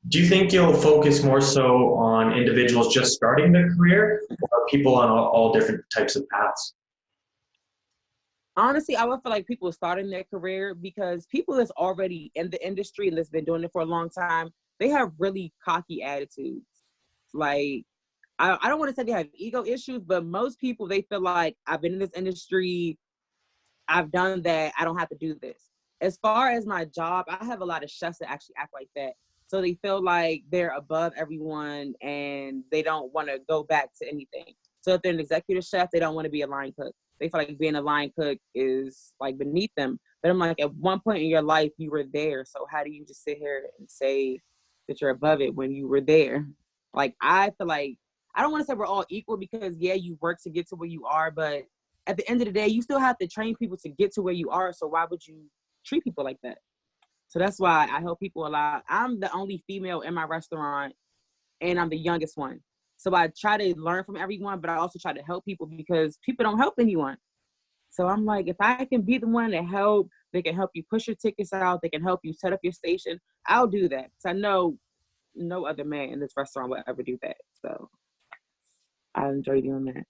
Do you think you'll focus more so on individuals just starting their career or people on all different types of paths? Honestly, I would feel like people starting their career because people that's already in the industry and that's been doing it for a long time, they have really cocky attitudes. Like, I don't want to say they have ego issues, but most people, they feel like I've been in this industry, I've done that, I don't have to do this. As far as my job, I have a lot of chefs that actually act like that. So they feel like they're above everyone and they don't want to go back to anything. So if they're an executive chef, they don't want to be a line cook. They feel like being a line cook is like beneath them. But I'm like, at one point in your life, you were there. So how do you just sit here and say that you're above it when you were there? Like, I feel like, I don't want to say we're all equal because, yeah, you work to get to where you are, but at the end of the day, you still have to train people to get to where you are. So why would you treat people like that? So that's why I help people a lot. I'm the only female in my restaurant and I'm the youngest one. So I try to learn from everyone, but I also try to help people because people don't help anyone. So I'm like, if I can be the one to help, they can help you push your tickets out. They can help you set up your station. I'll do that. So I know no other man in this restaurant will ever do that. So I enjoy doing that.